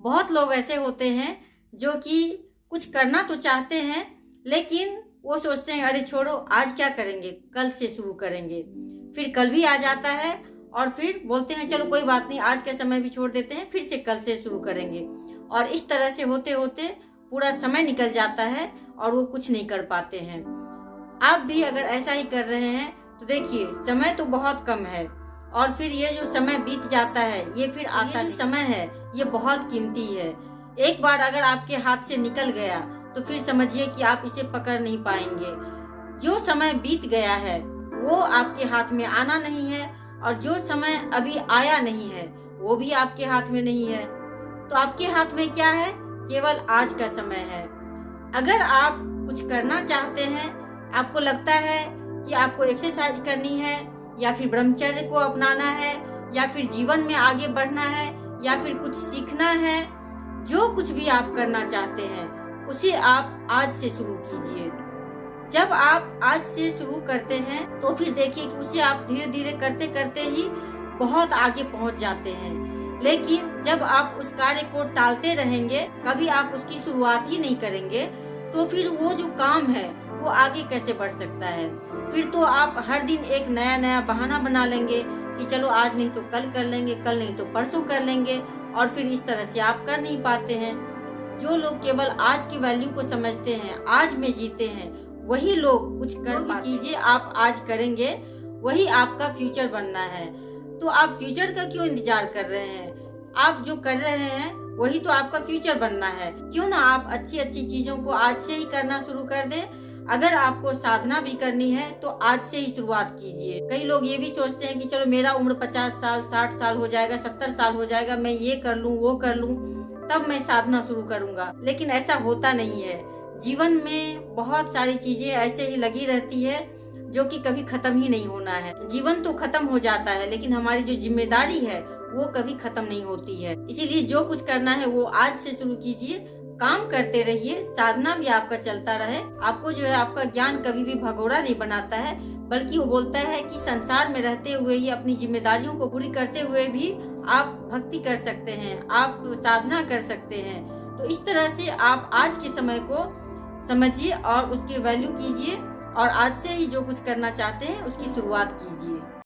बहुत लोग ऐसे होते हैं जो कि कुछ करना तो चाहते हैं, लेकिन वो सोचते हैं अरे छोड़ो, आज क्या करेंगे, कल से शुरू करेंगे। फिर कल भी आ जाता है और फिर बोलते हैं चलो कोई बात नहीं, आज का समय भी छोड़ देते हैं, फिर से कल से शुरू करेंगे। और इस तरह से होते होते पूरा समय निकल जाता है और वो कुछ नहीं कर पाते हैं। आप भी अगर ऐसा ही कर रहे हैं तो देखिए, समय तो बहुत कम है और फिर ये जो समय बीत जाता है ये फिर आता नहीं। समय है ये बहुत कीमती है। एक बार अगर आपके हाथ से निकल गया तो फिर समझिए कि आप इसे पकड़ नहीं पाएंगे। जो समय बीत गया है वो आपके हाथ में आना नहीं है और जो समय अभी आया नहीं है वो भी आपके हाथ में नहीं है। तो आपके हाथ में क्या है? केवल आज का समय है। अगर आप कुछ करना चाहते हैं, आपको लगता है कि आपको एक्सरसाइज करनी है या फिर ब्रह्मचर्य को अपनाना है या फिर जीवन में आगे बढ़ना है या फिर कुछ सीखना है, जो कुछ भी आप करना चाहते हैं उसे आप आज से शुरू कीजिए। जब आप आज से शुरू करते हैं तो फिर देखिए कि उसे आप धीरे धीरे करते करते ही बहुत आगे पहुंच जाते हैं। लेकिन जब आप उस कार्य को टालते रहेंगे, कभी आप उसकी शुरुआत ही नहीं करेंगे, तो फिर वो जो काम है वो आगे कैसे बढ़ सकता है। फिर तो आप हर दिन एक नया नया बहाना बना लेंगे कि चलो आज नहीं तो कल कर लेंगे, कल नहीं तो परसों कर लेंगे, और फिर इस तरह से आप कर नहीं पाते हैं। जो लोग केवल आज की वैल्यू को समझते हैं, आज में जीते हैं, वही लोग कुछ कर पाते हैं। चीजें आप आज करेंगे वही आपका फ्यूचर बनना है। तो आप फ्यूचर का क्यों इंतजार कर रहे हैं? आप जो कर रहे हैं वही तो आपका फ्यूचर बनना है। क्यों ना आप अच्छी अच्छी चीजों को आज से ही करना शुरू कर दें। अगर आपको साधना भी करनी है तो आज से ही शुरुआत कीजिए। कई लोग ये भी सोचते हैं कि चलो मेरा उम्र 50 साल 60 साल हो जाएगा, 70 साल हो जाएगा, मैं ये कर लूं वो कर लूं तब मैं साधना शुरू करूंगा। लेकिन ऐसा होता नहीं है। जीवन में बहुत सारी चीजें ऐसे ही लगी रहती है जो कि कभी खत्म ही नहीं होना है। जीवन तो खत्म हो जाता है लेकिन हमारी जो जिम्मेदारी है वो कभी खत्म नहीं होती है। इसीलिए जो कुछ करना है वो आज से शुरू कीजिए, काम करते रहिए, साधना भी आपका चलता रहे। आपको जो है आपका ज्ञान कभी भी भगोड़ा नहीं बनाता है, बल्कि वो बोलता है कि संसार में रहते हुए ही अपनी जिम्मेदारियों को पूरी करते हुए भी आप भक्ति कर सकते हैं, आप साधना कर सकते हैं। तो इस तरह से आप आज के समय को समझिए और उसकी वैल्यू कीजिए और आज से ही जो कुछ करना चाहते हैं उसकी शुरुआत कीजिए।